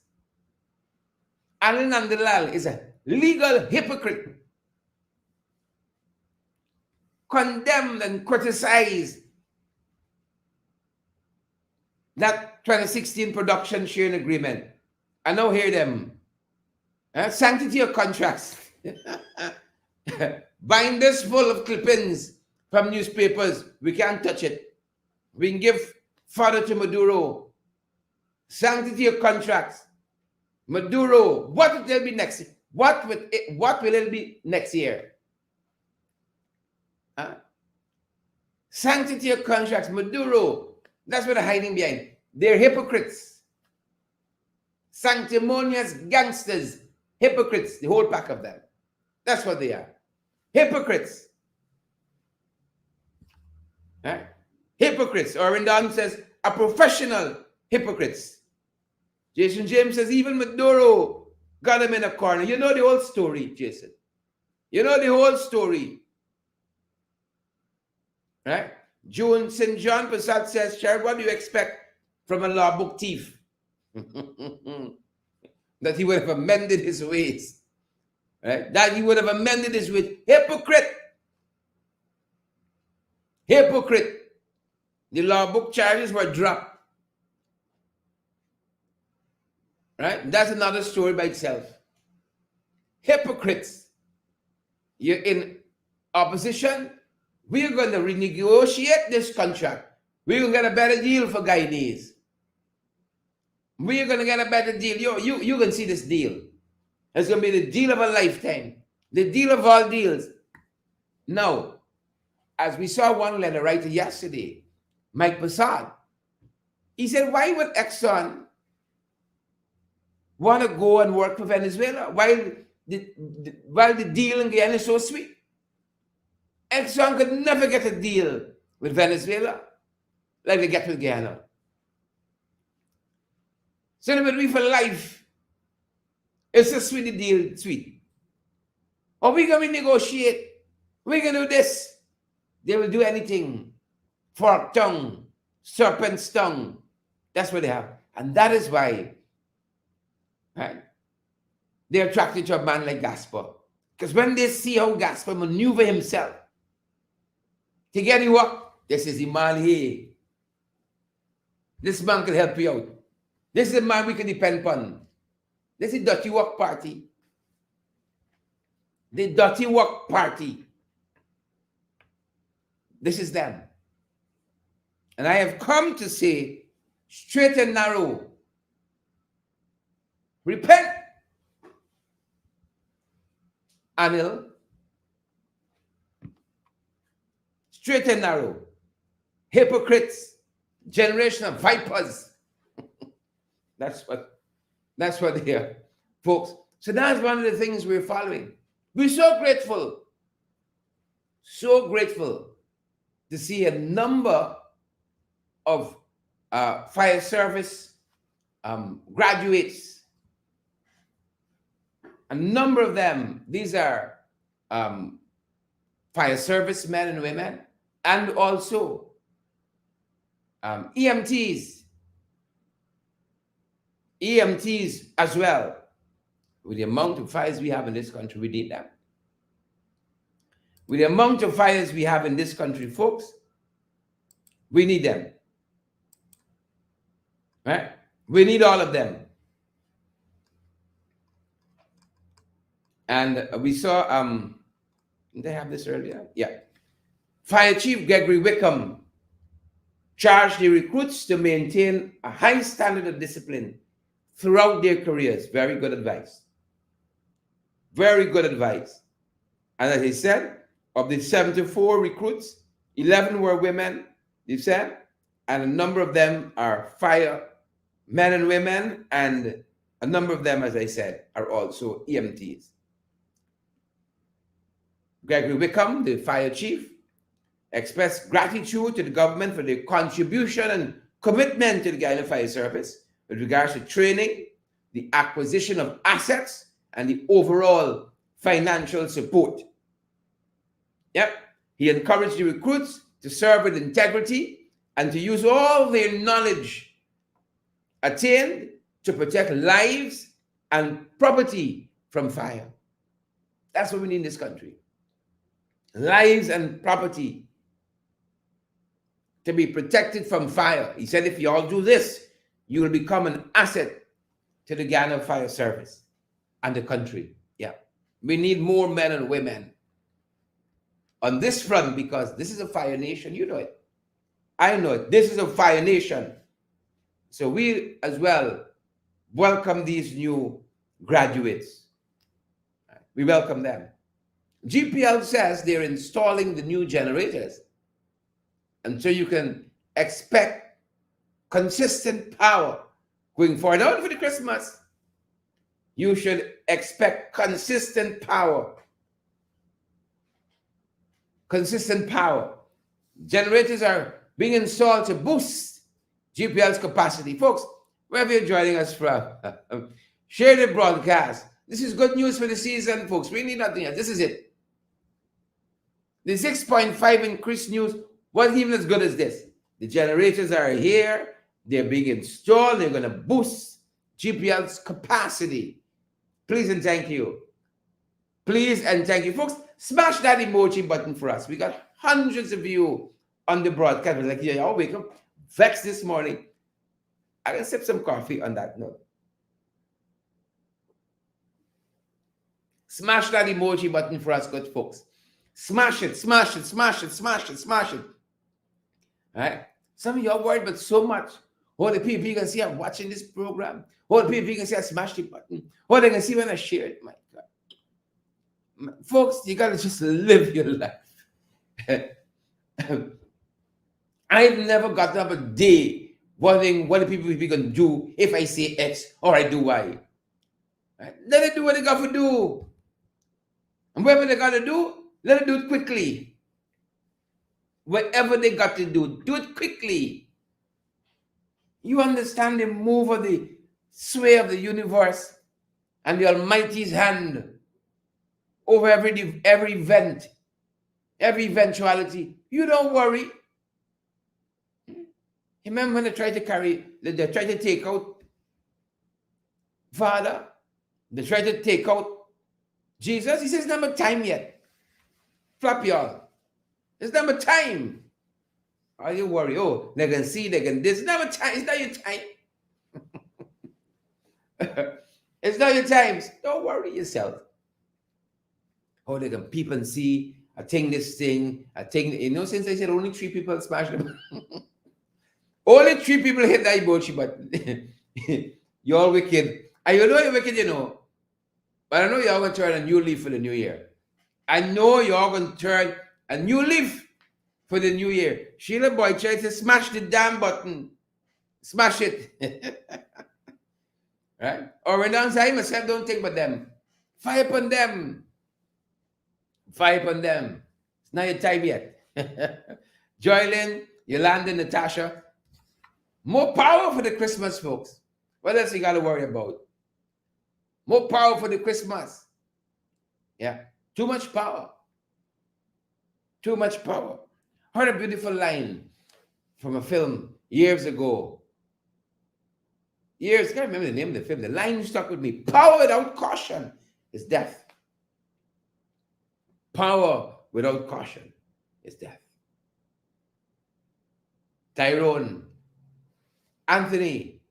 Alan Nandalal is a legal hypocrite. Condemned and criticized that 2016 production sharing agreement. I now hear them. Sanctity of contracts. Binders full of clippings from newspapers. We can't touch it. We can give fodder to Maduro. Sanctity of contracts. Maduro. What will it be next? What will it be next year? Sanctity of contracts. Maduro. That's what they're hiding behind. They're hypocrites. Sanctimonious gangsters. Hypocrites. The whole pack of them. That's what they are. Hypocrites. Right? Hypocrites. Orrin Dunn says, a professional hypocrites. Jason James says, even Maduro got him in a corner. You know the whole story, Jason. You know the whole story. Right? June St. John Passat says, Sharon, what do you expect from a law book thief? That he would have amended his ways. Right? That he would have amended his ways. Hypocrite. Hypocrite. The law book charges were dropped. Right? That's another story by itself. Hypocrites. You're in opposition. We're going to renegotiate this contract. We're going to get a better deal for Guyanese. We're going to get a better deal. You can see this deal. It's going to be the deal of a lifetime. The deal of all deals. Now, as we saw one letter writer yesterday, Mike Passad, he said, why would Exxon want to go and work for Venezuela while the deal in Guyana is so sweet? Exxon could never get a deal with Venezuela like they get with Guyana. So it would be for life. It's a sweet deal, sweet. Or we're going to negotiate. We're going to do this. They will do anything. Fork tongue, serpent's tongue. That's what they have. And that is why, right, they're attracted to a man like Gaspar. Because when they see how Gaspar maneuver himself to get you up, this is the man here. This man can help you out. This is the man we can depend upon. This is the Dirty Work Party. The Dirty Work Party. This is them. And I have come to say, straight and narrow, repent. Anil, straight and narrow, hypocrites, generation of vipers. That's what they are, folks. So that's one of the things we're following. We're so grateful to see a number of fire service graduates. A number of them, these are fire service men and women, and also EMTs as well. With the amount of fires we have in this country, we need them. With the amount of fires we have in this country, folks, we need them. Right? We need all of them. And we saw, did they have this earlier? Yeah. Fire Chief Gregory Wickham charged the recruits to maintain a high standard of discipline throughout their careers. Very good advice. Very good advice. And as he said, of the 74 recruits, 11 were women, he said, and a number of them are fire men and women, and a number of them, as I said, are also EMTs. Gregory Wickham, the fire chief, expressed gratitude to the government for their contribution and commitment to the Guyana Fire Service with regards to training, the acquisition of assets, and the overall financial support. Yep. He encouraged the recruits to serve with integrity and to use all their knowledge attained to protect lives and property from fire. That's what we need in this country. Lives and property to be protected from fire. He said, if you all do this, you will become an asset to the Guyana Fire Service and the country. Yeah. We need more men and women on this front because this is a fire nation. You know it. I know it. This is a fire nation. So we as well welcome these new graduates. We welcome them. GPL says they're installing the new generators. And so you can expect consistent power going forward. Not for the Christmas. You should expect consistent power consistent power. Generators are being installed to boost GPL's capacity. Folks, wherever you're joining us from, share the broadcast. This is good news for the season, folks. We need nothing else. This is it. The 6.5 increased news wasn't even as good as this. The generators are here. They're being installed. They're going to boost GPL's capacity. Please and thank you. Please and thank you. Folks, smash that emoji button for us. We got hundreds of you on the broadcast. Like, yeah, I'll wake up vexed this morning. I can sip some coffee on that note. Smash that emoji button for us, good folks. Smash it, smash it, smash it, smash it, smash it. All right? Some of you are worried about so much. All the people you can see I'm watching this program. All the people you can see I smashed the button. All they can see when I share it. My God. Folks, you got to just live your life. I've never gotten up a day wondering what the people will be going to do if I say X or I do Y. Right? Let it do what they got to do. And whatever they got to do, let them do it quickly. Whatever they got to do it quickly. You understand the move of the sway of the universe and the Almighty's hand over every event, every eventuality. You don't worry. Remember when they tried to take out Father? They tried to take out Jesus. He says, it's not time yet. Flap y'all. It's not time. Are you worried? Oh, they can see, they can this. It's not time. It's not your time. It's not your time. Don't worry yourself. Oh, they can peep and see. I think this thing. Since I said only 3 people smashed them. Only 3 people hit that emoji button. You're wicked. And you know you're wicked, But I know you're going to turn a new leaf for the new year. I know you're going to turn a new leaf for the new year. Sheila Boy tried to smash the damn button. Smash it. Right? Or when I myself don't think about them. Fire upon them. Fire upon them. It's not your time yet. Joylyn, Yolanda, Natasha. More power for the Christmas, folks. What else you got to worry about? More power for the Christmas. Yeah. Too much power. Too much power. Heard a beautiful line from a film years ago. I can't remember the name of the film. The line stuck with me. Power without caution is death. Power without caution is death. Tyrone Anthony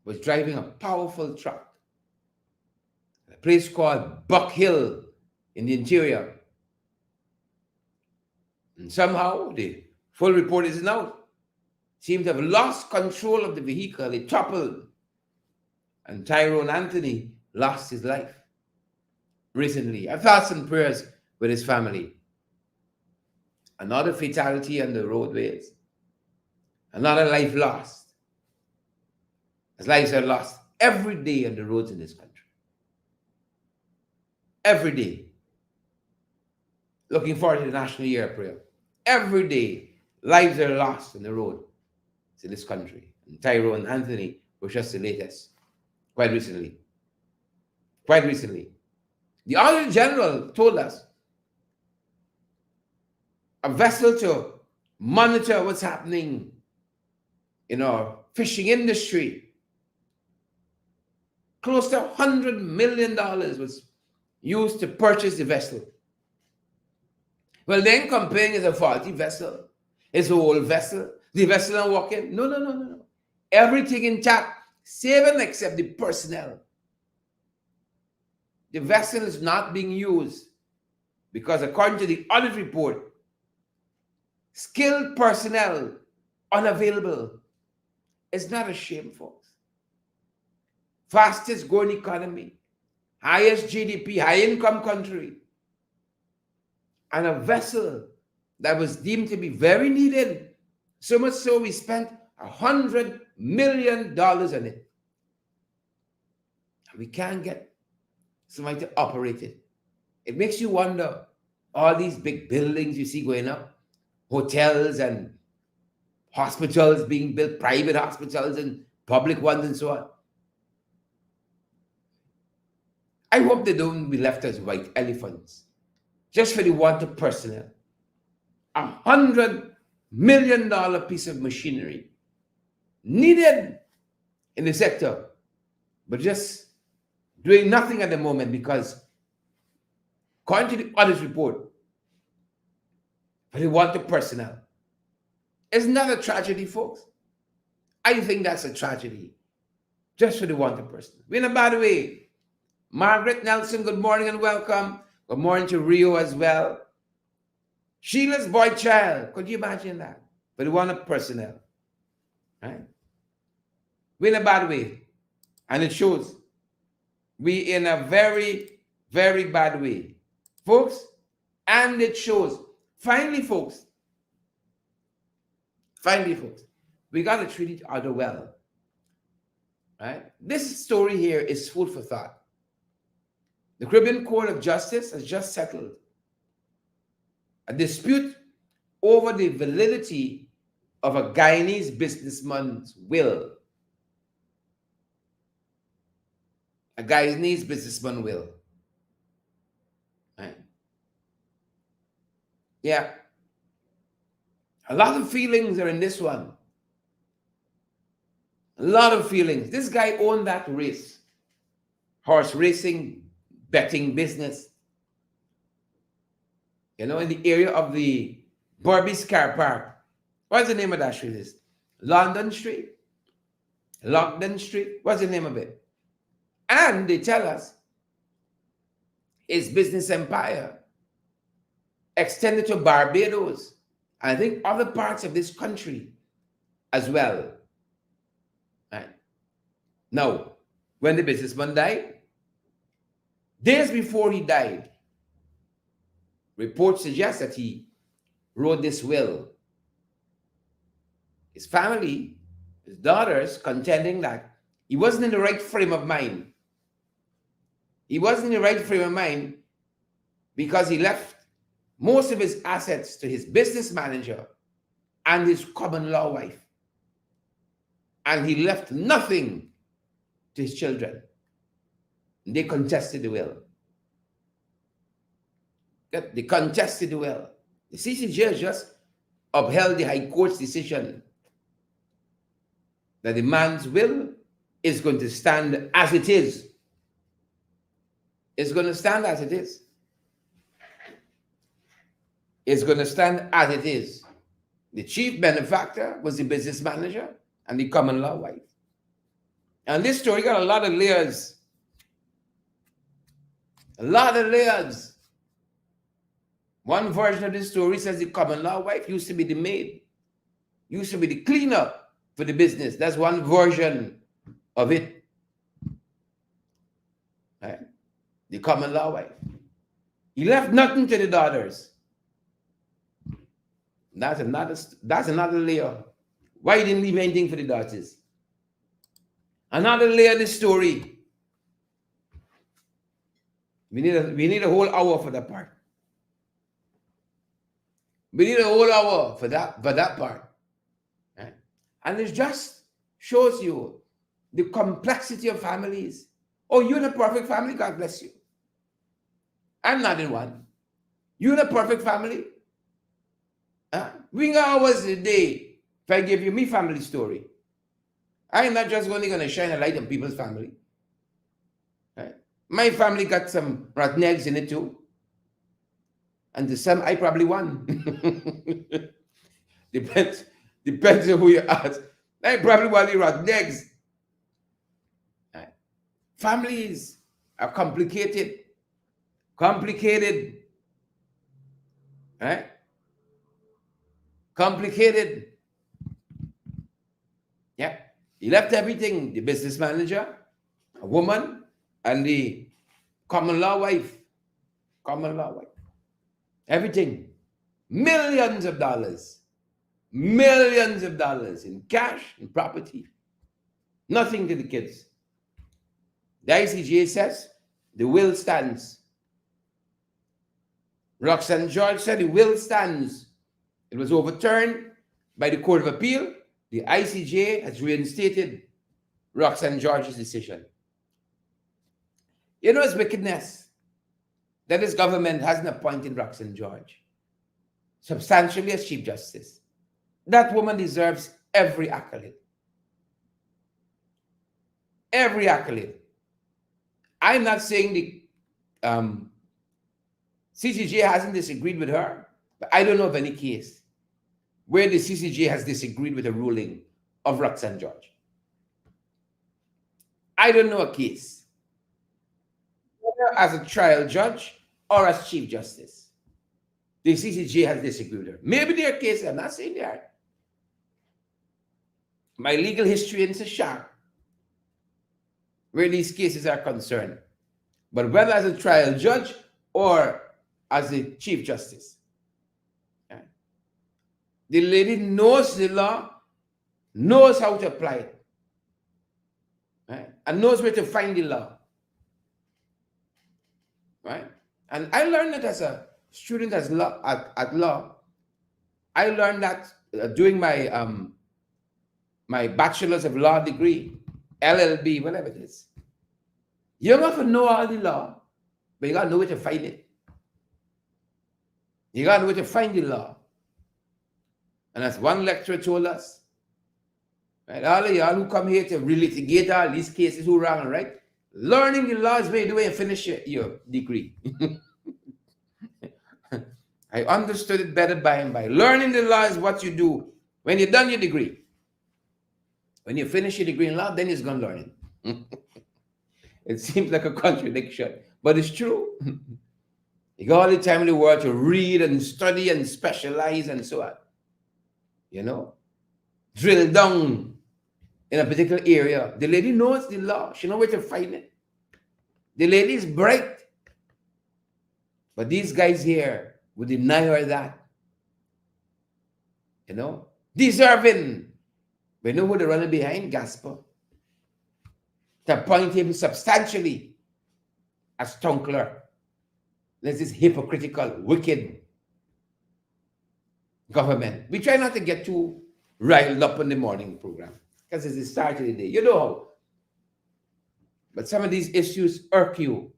was driving a powerful truck at a place called Buck Hill in the interior. And somehow, the full report isn't out. Seemed to have lost control of the vehicle. It toppled. And Tyrone Anthony lost his life recently. I've thoughts and prayers with his family. Another fatality on the roadways. Another life lost. As lives are lost every day on the roads in this country. Every day. Looking forward to the National Year of Prayer. Every day, lives are lost on the road in this country. And Tyrone Anthony was just the latest. Quite recently. The Auditor General told us a vessel to monitor what's happening in our fishing industry. Close to $100 million was used to purchase the vessel. Well, then complaining it's a faulty vessel. It's an old vessel. The vessel not working. No. Everything intact, save and except the personnel. The vessel is not being used because according to the audit report, skilled personnel unavailable. It's not a shame, folks. Fastest growing economy, highest GDP, high income country. And a vessel that was deemed to be very needed. So much so we spent $100 million on it. And we can't get somebody to operate it. It makes you wonder, all these big buildings you see going up, hotels and hospitals being built, private hospitals and public ones and so on. I hope they don't be left as white elephants just for the want of personnel. $100 million piece of machinery needed in the sector, but just doing nothing at the moment because, according to the audit report, for the want of personnel. Isn't that a tragedy, folks? I think that's a tragedy, just for the want of personnel. In a bad way. Margaret Nelson, good morning and welcome. Good morning to Rio as well. Sheila's boy child, could you imagine that? For the want of personnel, right? We're in a bad way, and it shows. We in a very, very bad way, folks, and it shows. Finally, folks, we got to treat each other well, right? This story here is food for thought. The Caribbean Court of Justice has just settled a dispute over the validity of a Guyanese businessman's will. A Guyanese businessman will. Right? Yeah. A lot of feelings are in this one. A lot of feelings. This guy owned that race. Horse racing, betting business. You know, in the area of the Burby's Car Park. What's the name of that street? London Street? Lockton Street? What's the name of it? And they tell us his business empire extended to Barbados. I think other parts of this country as well. Right. Now, when the businessman died, days before he died, reports suggest that he wrote this will. His family, his daughters, contending that he wasn't in the right frame of mind. He wasn't in the right frame of mind because he left most of his assets to his business manager and his common law wife. And he left nothing to his children. They contested the will. They contested the will. The CCJ just upheld the High Court's decision that the man's will is going to stand as it is. It's going to stand as it is. It's going to stand as it is. The chief benefactor was the business manager and the common law wife. And this story got a lot of layers. A lot of layers. One version of this story says the common law wife used to be the maid, used to be the cleaner for the business. That's one version of it. Right? The common law wife. He left nothing to the daughters. That's another layer. Why he didn't leave anything for the daughters? Another layer of this story. We need a whole hour for that part. We need a whole hour for that part. Right? And it just shows you the complexity of families. Oh, you're in a perfect family, God bless you. I'm not in one. You're in a perfect family. Bring hours a day if I give you me family story. I'm not just only going to shine a light on people's family. Right? My family got some rotten eggs in it too. And to some, I probably won. Depends on who you ask. I probably won the rotten eggs. Right? Families are complicated. Right? Complicated. Yeah. He left everything. The business manager, a woman, and the common law wife. Everything. Millions of dollars in cash and property. Nothing to the kids. The ICJ says the will stands. Roxanne George said the will stands. It was overturned by the Court of Appeal. The ICJ has reinstated Roxanne George's decision. You know, it's wickedness that this government hasn't appointed Roxanne George substantially as Chief Justice. That woman deserves every accolade. Every accolade. I'm not saying the CCJ hasn't disagreed with her, but I don't know of any case where the CCJ has disagreed with a ruling of Roxanne George. I don't know a case, whether as a trial judge or as Chief Justice, the CCJ has disagreed with her. Maybe there are cases, I'm not saying they are. My legal history is sharp where these cases are concerned. But whether as a trial judge or as a Chief Justice, the lady knows the law, knows how to apply it, right? And knows where to find the law. Right? And I learned that as a student at law. I learned that doing my my bachelor's of law degree, LLB, whatever it is. You don't have to know all the law, but you got to know where to find it. You got to know where to find the law. And as one lecturer told us, right, all of y'all who come here to relitigate all these cases who wrong and right, learning the law is the way you finish your degree. I understood it better by and by. Learning the law is what you do when you're done your degree. When you finish your degree in law, then you're going to learn it. It seems like a contradiction, but it's true. You got all the time in the world to read and study and specialize and so on. You know, drill down in a particular area. The lady knows the law. She knows where to find it. The lady is bright. But these guys here would deny her that. You know, deserving. We know who they're running behind, Gasper. To appoint him substantially as town clerk. There's this hypocritical, wicked government. We try not to get too riled up in the morning program because it's the start of the day. You know how. But some of these issues irk you.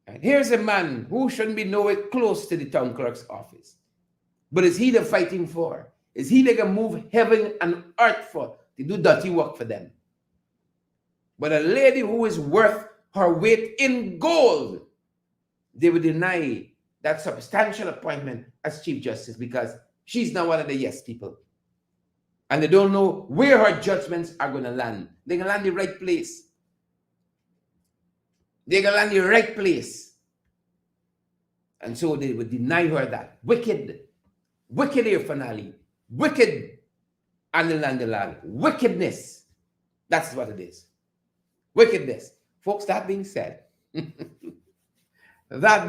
And here's a man who shouldn't be nowhere close to the town clerk's office. But is he they're fighting for? Is he they can move heaven and earth for to do dirty work for them? But a lady who is worth her weight in gold, they would deny that substantial appointment as Chief Justice because she's not one of the yes people. And they don't know where her judgments are going to land. They're going to land in the right place. They're going to land in the right place. And so they would deny her that. Wicked air finale. Wicked land. Wickedness. That's what it is. Wickedness. Folks, that being said, that's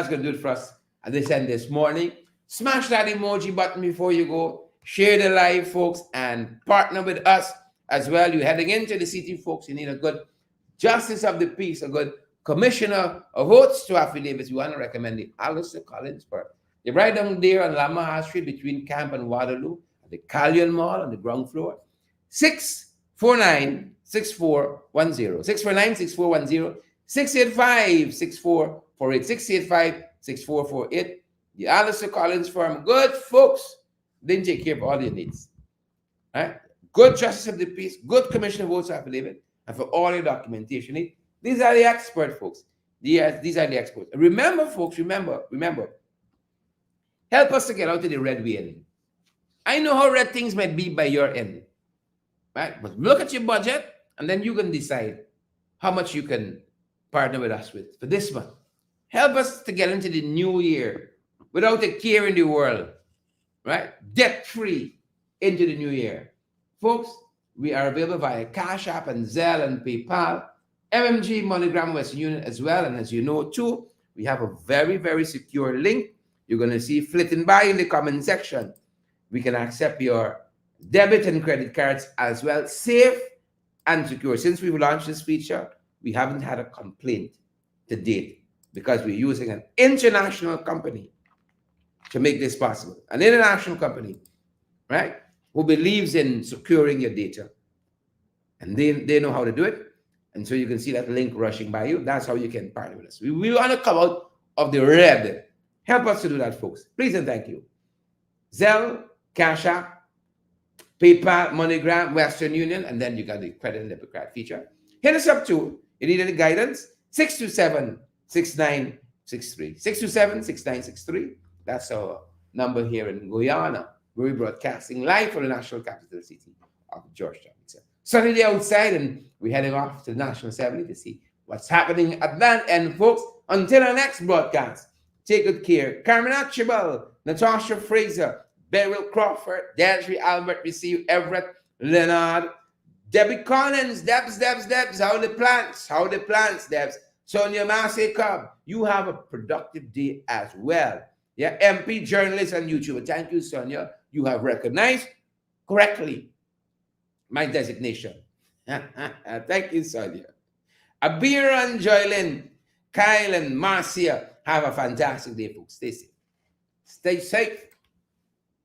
going to do it for us at this end this morning. Smash that emoji button before you go. Share the live, folks, and partner with us as well. You're heading into the city, folks. You need a good justice of the peace, a good commissioner of votes to affidavits. You want to recommend the Alistair Collins Park. They're right down there on Lamaha Street between Camp and Waterloo, at the Callion Mall on the ground floor. 649-6410. 649-6410. 685-6448. 685-6448. The Alistair Collins firm. Good folks. They take care of all your needs. All right? Good justice of the peace, good commissioner of votes affidavit, and for all your documentation needs. These are the expert folks. These are the experts. Remember, folks, remember. Help us to get out of the red we in. I know how red things might be by your end. Right? But look at your budget, and then you can decide how much you can partner with us with for this month. Help us to get into the new year without a care in the world. Right? Debt-free into the new year. Folks, we are available via Cash App and Zelle and PayPal, MMG, MoneyGram, Western Union as well. And as you know, too, we have a very, very secure link. You're going to see flitting by in the comment section. We can accept your debit and credit cards as well, safe and secure. Since we've launched this feature, we haven't had a complaint to date because we're using an international company to make this possible. An international company, right, who believes in securing your data. And they know how to do it. And so you can see that link rushing by you. That's how you can partner with us. We want to come out of the red. Help us to do that, folks. Please and thank you. Zelle, Cash App, PayPal, MoneyGram, Western Union, and then you got the credit and debit card feature. Hit us up too. You need any guidance? 627-6963. 627-6963. That's our number here in Guyana. We're broadcasting live from the national capital city of Georgetown. It's a sunny day outside, and we're heading off to the National Assembly to see what's happening at that end, folks. Until our next broadcast, take good care. Carmen Archibald, Natasha Fraser, Beryl Crawford, Desiree Albert, Receive Everett, Leonard, Debbie Collins, Debs, how the plants, Debs. Sonia Massey Cobb, you have a productive day as well. Yeah, MP, journalist, and YouTuber. Thank you, Sonia. You have recognized correctly my designation. Thank you, Sonia. Abir and Joylyn, Kyle and Marcia, have a fantastic day, folks. Stay safe. Stay safe.